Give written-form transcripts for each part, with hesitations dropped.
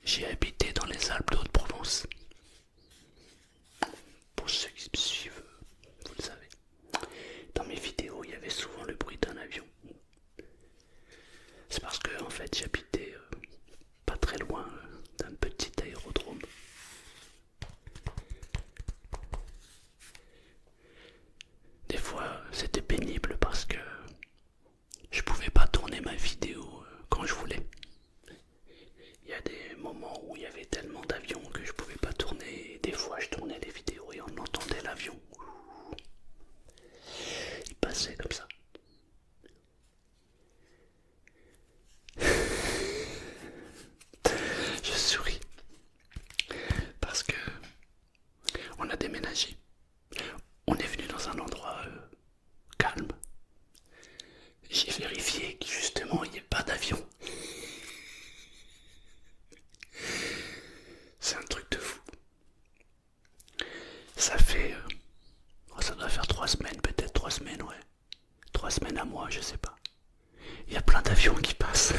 J'ai habité dans les Alpes de Haute-Provence. Pour ceux qui me suivent, vous le savez. Dans mes vidéos, il y avait souvent le bruit d'un avion. C'est parce que en fait j'habitais pas très loin d'un petit aérodrome. Des fois c'était pénible parce que je pouvais pas tourner ma vidéo quand je voulais. Il y a des moments où il y avait tellement d'avions que je pouvais pas tourner. Et des fois je tournais les vidéos et on entendait l'avion. Il passait comme ça. Je souris parce que on a déménagé. On est venu dans un endroit calme. J'ai vérifié que justement il n'y ait pas d'avion. C'est un truc de fou. Ça fait... ça doit faire 3 semaines, peut-être 3 semaines, ouais. 3 semaines à moi, je sais pas. Il y a plein d'avions qui passent.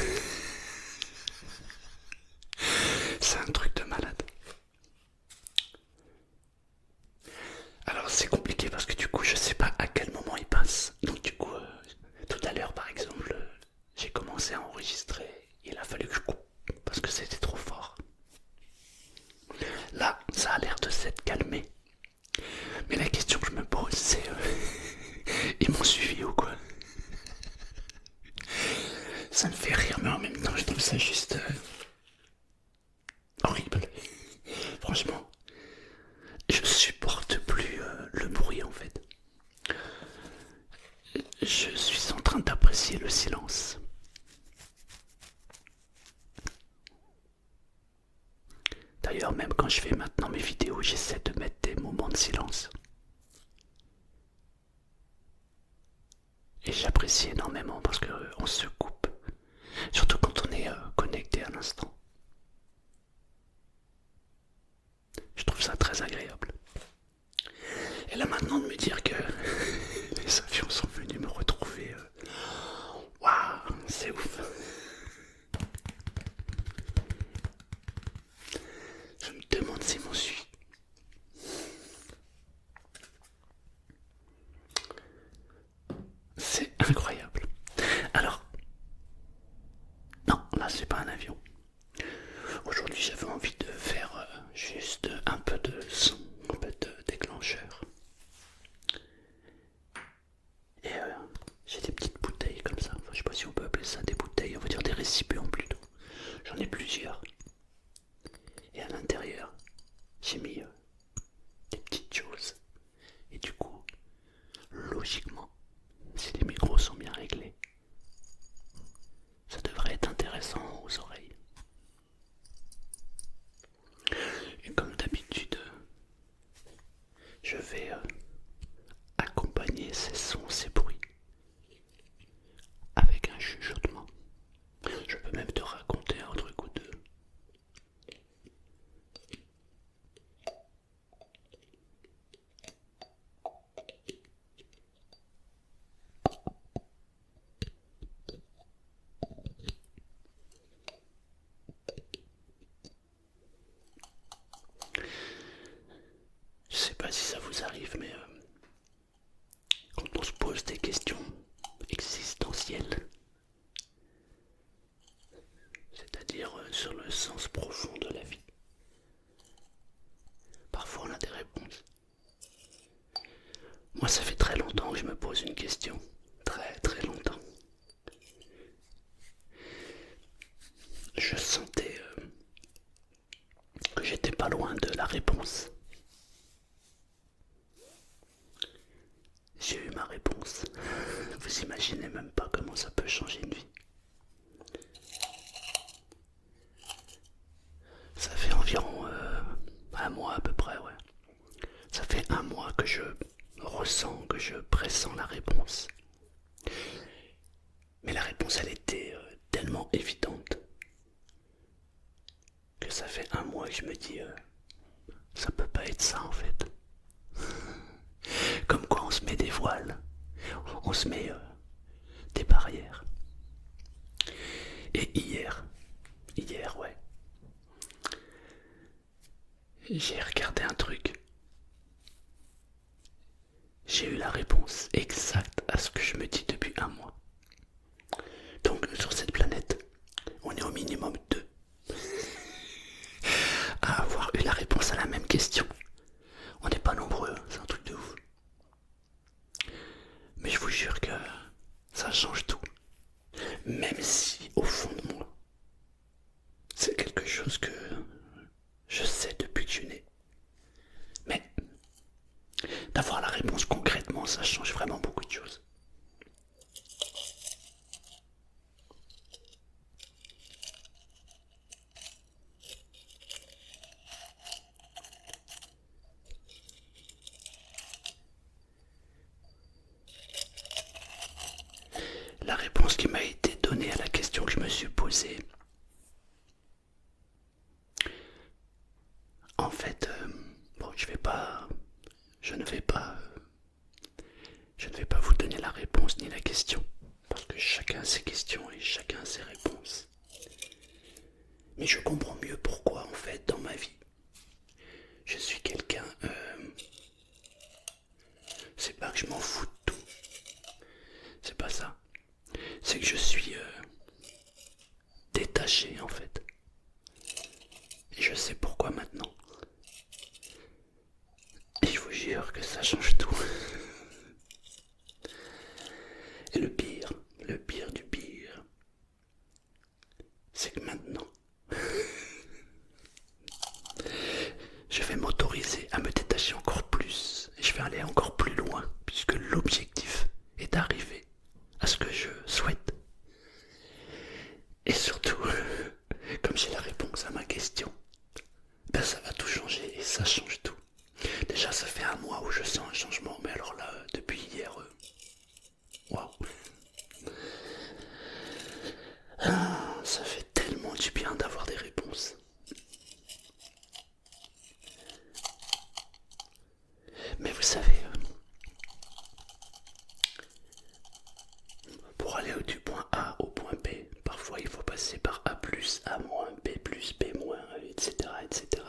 C'est un truc de malade. Alors c'est compliqué parce que du coup je sais pas à quel moment ils passent. Donc du coup, tout à l'heure par exemple, j'ai commencé à enregistrer. Il a fallu que je coupe parce que c'était trop fort. Là, ça a l'air de s'être calmé. Mais la question que je me pose, c'est... ils m'ont suivi ou quoi? Ça me fait rire, mais en même temps, je trouve ça juste... horrible. Franchement, je supporte plus le bruit en fait. Je suis en train d'apprécier le silence. D'ailleurs, même quand je fais maintenant mes vidéos, j'essaie de mettre des moments de silence. Et j'apprécie énormément parce qu'on se coupe. Surtout quand on est connecté à l'instant. Je trouve ça très agréable. Et là maintenant de me dire que les avions sont venus me retrouver. Waouh, c'est ouf. Je me demande s'ils m'ont suivi. C'est incroyable. Alors, non, là c'est pas un avion. Aujourd'hui j'avais envie de faire juste un peu de son, un peu de déclencheur. Et j'ai des petites bouteilles comme ça. Enfin, je sais pas si on peut appeler ça des bouteilles, on va dire des récipients plutôt. J'en ai plusieurs. Et à l'intérieur, j'ai mis des petites choses. Et du coup, logiquement, si les micros sont bien réglés, ça devrait être intéressant aux oreilles. Et comme d'habitude, je vais accompagner ces sons, ces bruits, avec un chuchotement. Je peux même te raconter un truc ou deux. Je sais pas si ça vous arrive, mais quand on se pose des questions existentielles, c'est-à-dire sur le sens profond de la vie, parfois on a des réponses. Moi, ça fait très longtemps que je me pose une question. Très très longtemps. Je sentais que j'étais pas loin de la réponse. J'ai eu ma réponse. Vous imaginez même pas comment ça peut changer une vie. Ça fait environ un mois à peu près, ouais. Ça fait un mois que je ressens, que je pressens la réponse. Mais la réponse, elle était tellement évidente que ça fait un mois que je me dis, ça peut pas être ça en fait. Comme quoi on se met des voiles, on se met des barrières. Et hier, ouais, J'ai regardé un truc. J'ai eu la réponse exacte à ce que je me dis depuis un mois. Donc sur cette planète, on est au minimum deux à avoir eu la réponse à la même question. On n'est pas nombreux, c'est un truc de ouf. Mais je vous jure que ça change tout. Même si au fond de moi, c'est quelque chose que je sais depuis que je suis né. Mais d'avoir la réponse concrètement, ça change vraiment beaucoup de choses. La réponse qui m'a été donnée à la question que je me suis posée, en fait, bon, je ne vais pas, je ne vais pas vous donner la réponse ni la question, parce que chacun a ses questions et chacun a ses réponses. Mais je comprends mieux pourquoi, en fait, dans ma vie, je suis quelqu'un. C'est pas que je m'en fous de tout, c'est pas ça. C'est que je suis détaché, en fait. Et je sais pourquoi maintenant. Et je vous jure que ça change tout. Et le pire du pire, c'est que maintenant, je vais m'autoriser à me détacher encore plus. Et je vais aller encore plus loin, puisque l'objectif est d'arriver à ce que je souhaite. Et surtout, comme j'ai la réponse à ma question, ben ça va tout changer et ça change tout. Déjà, ça fait un mois où je sens un changement, mais alors là, depuis hier, waouh, ça fait tellement du bien d'avoir des réponses. Mais vous savez, pour aller du point A au point B, parfois il faut passer par A plus, A moins, B plus, B moins, etc., etc.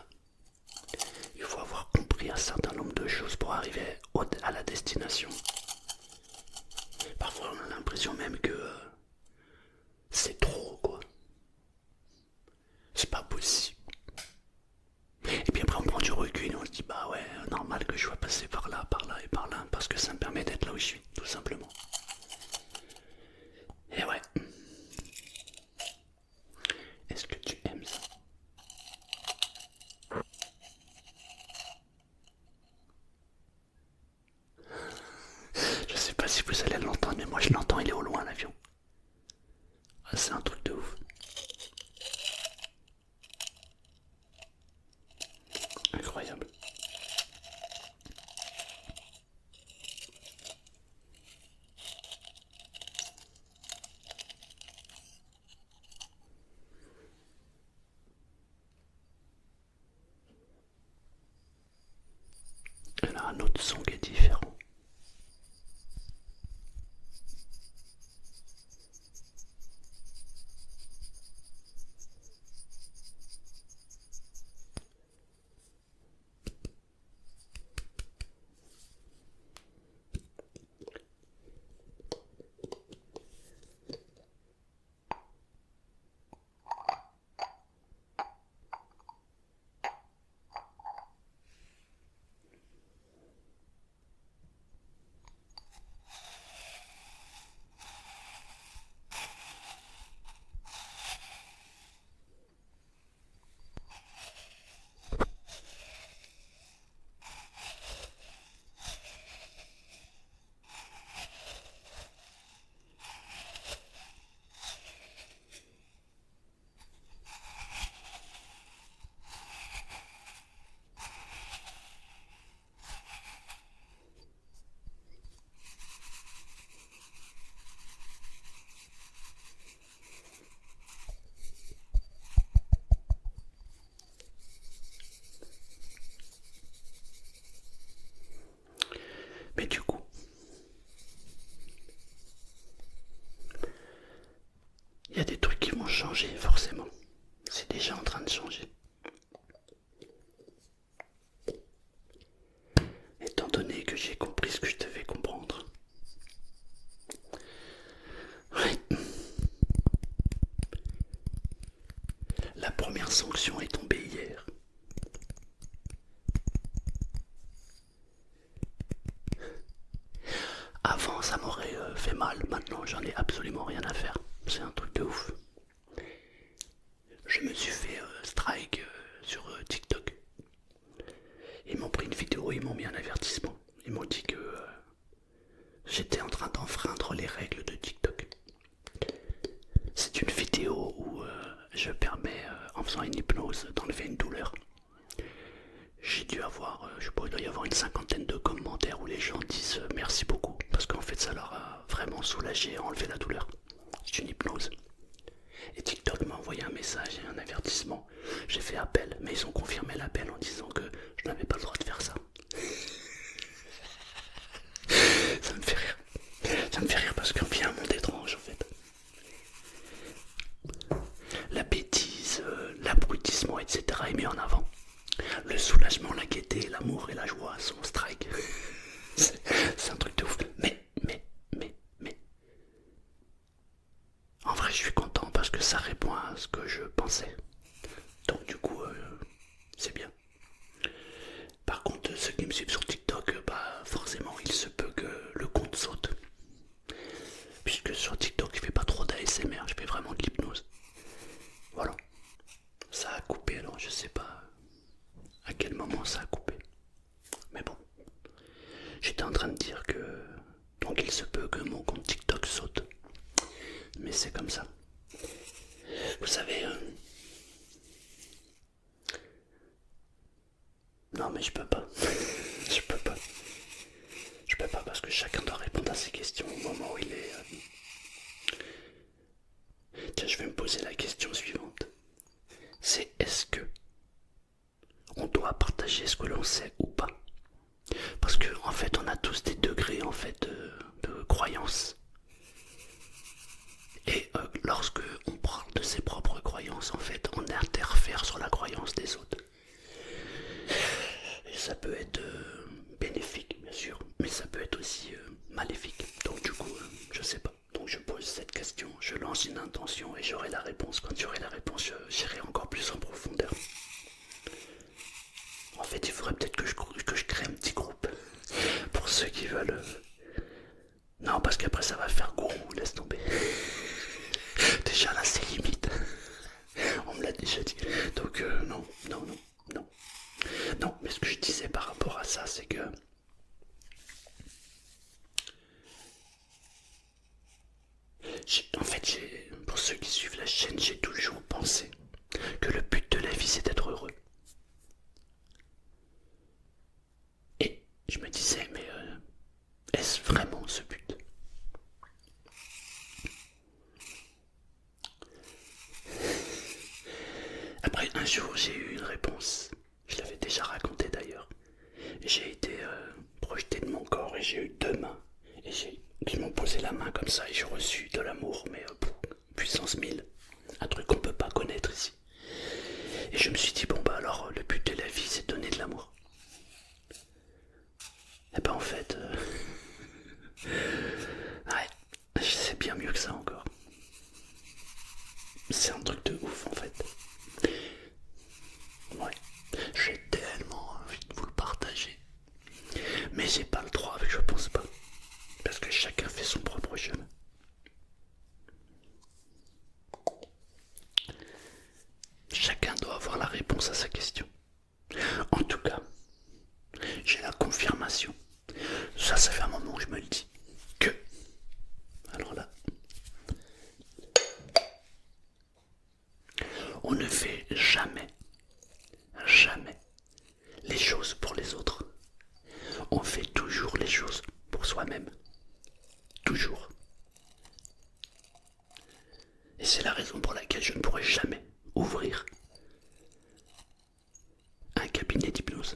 Il faut avoir compris un certain nombre de choses pour arriver à la destination. Parfois on a l'impression même que c'est trop, quoi. C'est pas possible. Et puis après on prend du recul et on se dit bah ouais, normal que je sois passé par là et par là, parce que ça me permet d'être là où je suis, tout simplement. Et ouais. Est-ce que tu aimes ça? Je sais pas si vous allez l'entendre, mais moi je l'entends, il est au loin l'avion. Ah, c'est un truc de ouf. Incroyable. Il y a un autre son qui est différent. avoir, je sais pas, il doit y avoir une cinquantaine de commentaires où les gens disent merci beaucoup, parce qu'en fait ça leur a vraiment soulagé, enlevé la douleur. C'est une hypnose. Et TikTok m'a envoyé un message et un avertissement. J'ai fait appel, mais ils ont confirmé l'appel en disant que je n'avais pas le droit de faire ça. Ça me fait rire. Ça me fait rire parce qu'on vit un monde étrange en fait. La bêtise, l'abrutissement, etc. est mis en avant. Le soulagement, la gaieté, l'amour et la joie sont strike. C'est un truc de ouf. Mais. En vrai, je suis content parce que ça répond à ce que je pensais. Donc du coup, c'est bien. Par contre, ceux qui me suivent sur TikTok, bah forcément, il se peut que le compte saute. Puisque sur TikTok, je fais pas trop d'ASMR, je fais vraiment de l'hypnose. Voilà. Ça a coupé, alors je sais pas à quel moment ça a coupé. Mais bon. J'étais en train de dire que donc il se peut que mon compte TikTok saute. Mais c'est comme ça. Vous savez... Non mais je peux pas. Je peux pas. Je peux pas parce que chacun doit répondre à ses questions au moment où il est... Tiens, je vais me poser la question suivante. C'est est-ce que on doit partager ce que l'on sait ou pas? Parce que en fait on a tous des degrés en fait de croyances. Et lorsque on parle de ses propres croyances, en fait, on interfère sur la croyance des autres. Et ça peut être bénéfique, bien sûr, mais ça peut être aussi maléfique. Donc du coup, je sais pas. Donc je pose cette question, je lance une intention et j'aurai la réponse. Quand j'aurai la réponse, j'irai encore plus en profondeur. En fait, il faudrait peut-être que je crée un petit groupe pour ceux qui veulent. Non, parce qu'après ça va faire gourou, laisse tomber. Déjà là, c'est limite. On me l'a déjà dit. Donc non. Non, mais ce que je disais par rapport à ça, c'est que en fait, pour ceux qui suivent la chaîne, j'ai toujours pensé que le but de la vie, c'est d'être heureux. Et je me disais, mais est-ce vraiment ce but? Après, un jour, j'ai eu une réponse. Je l'avais déjà raconté d'ailleurs. J'ai été projeté de mon corps et j'ai eu deux mains. Et qui m'ont posé la main comme ça et j'ai reçu de l'amour, mais puissance 1000. Un truc qu'on peut pas connaître ici. Et je me suis dit, bon bah alors le but de la vie c'est de donner de l'amour. Et ben en fait, ouais, c'est bien mieux que ça encore. C'est un truc de ouf en fait. Ouais, j'ai tellement envie de vous le partager. Mais j'ai pas le droit, je pense pas. Parce que chacun fait son propre chemin. Chacun doit avoir la réponse à sa question. En tout cas, j'ai la confirmation. Ça fait un moment que je me le dis. Que, alors là, on ne fait jamais les choses pour les autres. On fait toujours les choses pour soi-même. Toujours. Et c'est la raison pour laquelle je ne pourrai jamais ouvrir un cabinet d'hypnose.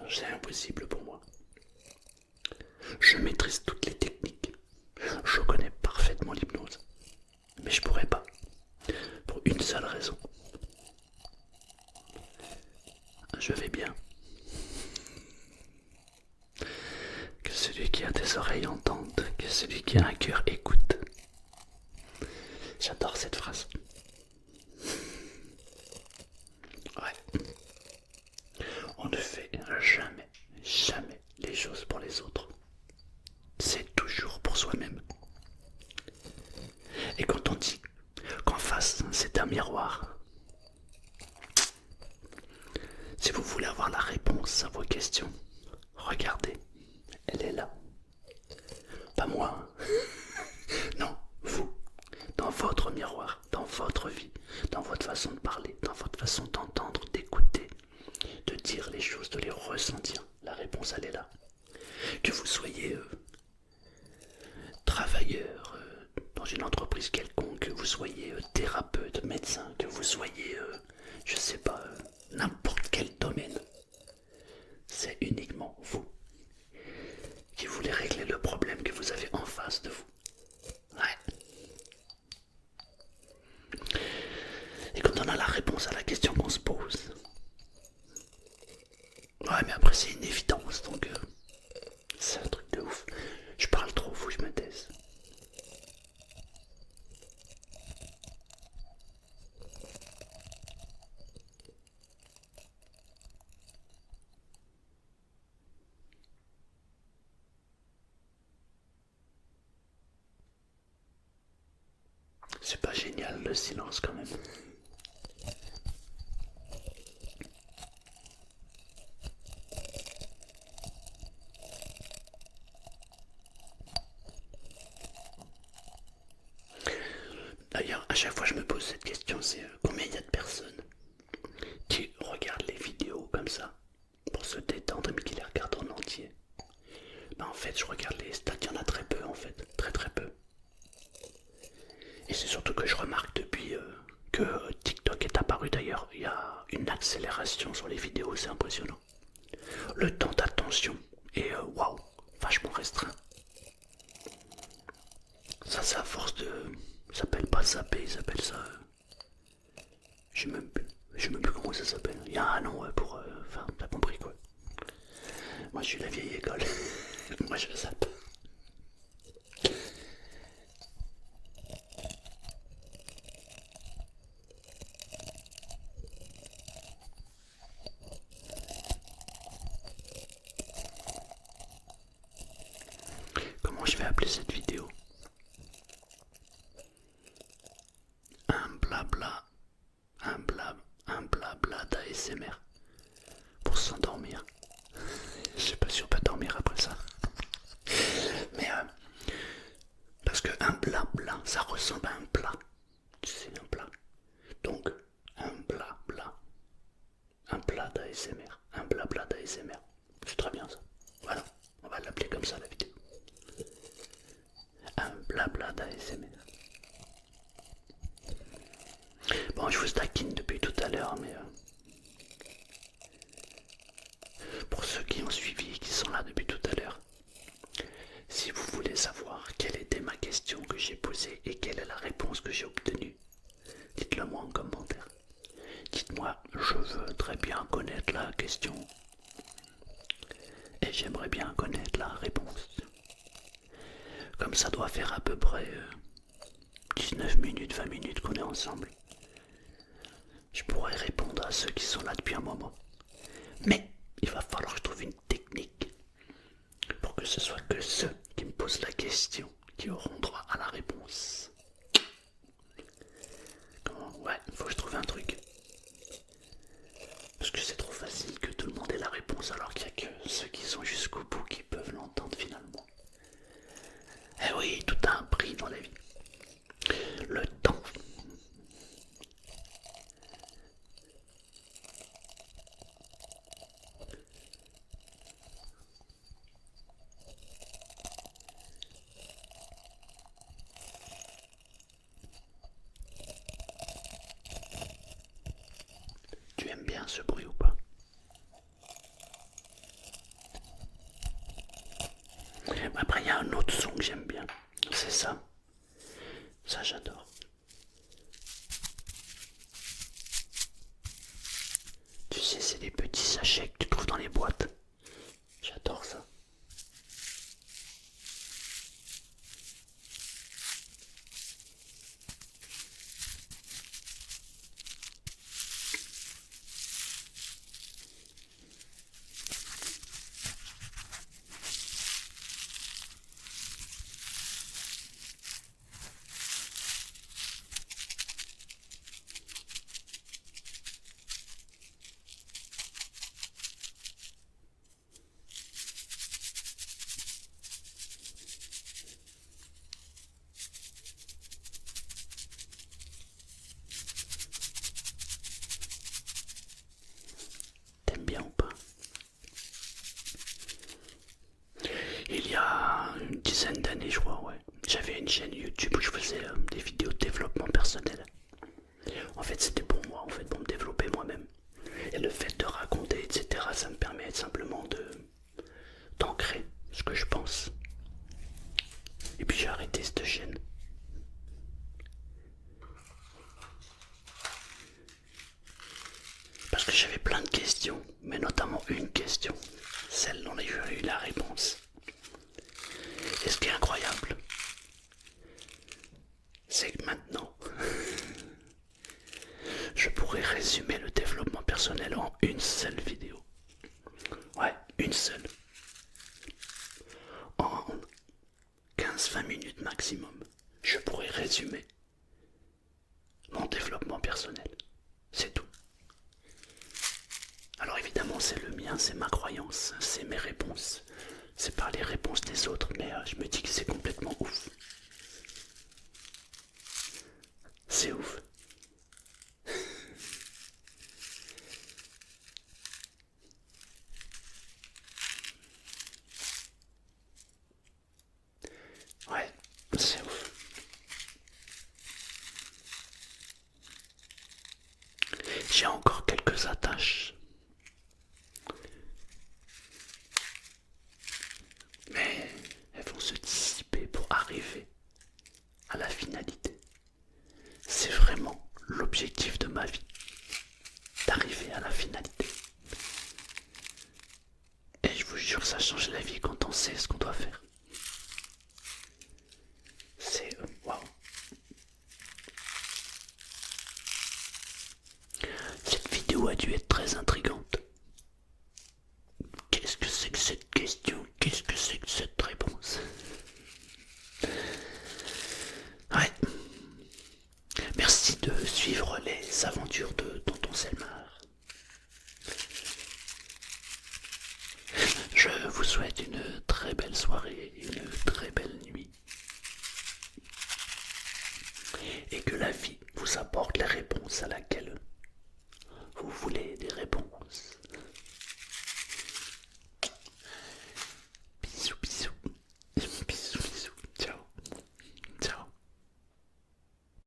C'est impossible pour moi. Je maîtrise toutes les techniques. Je connais parfaitement l'hypnose. Mais je pourrais pas. Pour une seule raison. Je vais bien. Que celui qui a des oreilles entende, que celui qui a un cœur écoute. J'adore cette phrase. Ouais. On ne fait jamais les choses pour les autres. C'est toujours pour soi-même. Et quand on dit qu'en face c'est un miroir, si vous voulez avoir la réponse à vos questions, regardez, elle est là. Pas moi. Non, vous. Dans votre miroir, dans votre vie, dans votre façon de parler, dans votre façon d'entendre, d'écouter, sentir les choses, de les ressentir. La réponse, elle est là. Que vous soyez travailleur dans une entreprise quelconque, que vous soyez thérapeute, médecin, que vous soyez, je sais pas, n'importe quel domaine, c'est uniquement vous qui voulez régler le problème que vous avez en face de vous. Ouais. Et quand on a la réponse à la question qu'on se pose, ouais, mais après c'est une évidence, donc c'est un truc de ouf. Je parle trop, faut que je me taise. C'est pas génial le silence quand même. D'ailleurs, à chaque fois je me pose cette question, c'est combien il y a de personnes qui regardent les vidéos comme ça pour se détendre mais qui les regardent en entier. Ben en fait, je regarde les stats, il y en a très peu en fait, très très peu. Et c'est surtout que je remarque depuis que TikTok est apparu d'ailleurs, il y a une accélération sur les vidéos, c'est impressionnant. Le temps d'attention est waouh, vachement restreint. Ça c'est à force de... Ça s'appelle pas zapper, ils s'appelle ça... Je sais même plus comment ça s'appelle. Il y a un nom pour... Enfin, t'as compris quoi. Moi je suis la vieille école. Moi je zappe. Comment je vais appeler cette vidéo? Un blabla, un blabla d'ASMR pour s'endormir. Je sais pas si on peut dormir après ça. Mais parce que un blabla, ça ressemble à un plat. Tu sais, un plat. Donc, un blabla. Un plat d'ASMR. Un blabla d'ASMR. C'est très bien ça. Voilà. On va l'appeler comme ça la vidéo. Un blabla d'ASMR. Bon, je vous taquine depuis tout à l'heure, mais pour ceux qui ont suivi et qui sont là depuis tout à l'heure, si vous voulez savoir quelle était ma question que j'ai posée et quelle est la réponse que j'ai obtenue, dites-le moi en commentaire. Dites-moi, je veux très bien connaître la question et j'aimerais bien connaître la réponse. Comme ça doit faire à peu près 19 minutes, 20 minutes qu'on est ensemble. Je pourrais répondre à ceux qui sont là depuis un moment. Mais il va falloir que je trouve une technique pour que ce soit que ceux qui me posent la question qui auront droit à la réponse. Ouais, il faut que je trouve un truc. Parce que c'est trop facile que tout le monde ait la réponse alors qu'il n'y a que ceux qui sont jusqu'au bout qui peuvent l'entendre finalement. Eh oui, tout a un prix dans la vie. Le temps. Tu aimes bien ce bruit ou pas? Après, il y a un autre son que j'aime bien. C'est ça. Ça, j'adore. Tu sais, c'est des petits sachets que tu trouves dans les boîtes. J'adore ça. En fait, c'était pour moi, en fait, pour me développer moi-même. Et le fait de raconter, etc., ça me permet simplement d'ancrer ce que je pense. Et puis j'ai arrêté cette chaîne. Parce que j'avais plein de questions, mais notamment une question, celle dont j'ai eu la réponse. Et ce qui est incroyable, c'est que maintenant, je pourrais résumer le développement personnel en une seule vidéo. Ouais, une seule. En 15-20 minutes maximum, je pourrais résumer mon développement personnel. C'est tout. Alors évidemment, c'est le mien, c'est ma croyance, c'est mes réponses. C'est pas les réponses des autres, mais je me dis que c'est complètement ouf. C'est ouf. Ouais, c'est ouf. J'ai encore quelques attaches. Mais elles vont se dissiper pour arriver à la finalité. C'est vraiment l'objectif de ma vie, d'arriver à la finalité. Et je vous jure, ça change la vie quand on sait ce qu'on doit faire. C'est waouh. Cette vidéo a dû être très intrigante. Qu'est-ce que c'est que cette question? Qu'est-ce que c'est que cette réponse? Ouais. Merci de suivre les aventures de Tonton Selmar. Je vous souhaite une très belle soirée, une très belle nuit. Et que la vie vous apporte les réponses à laquelle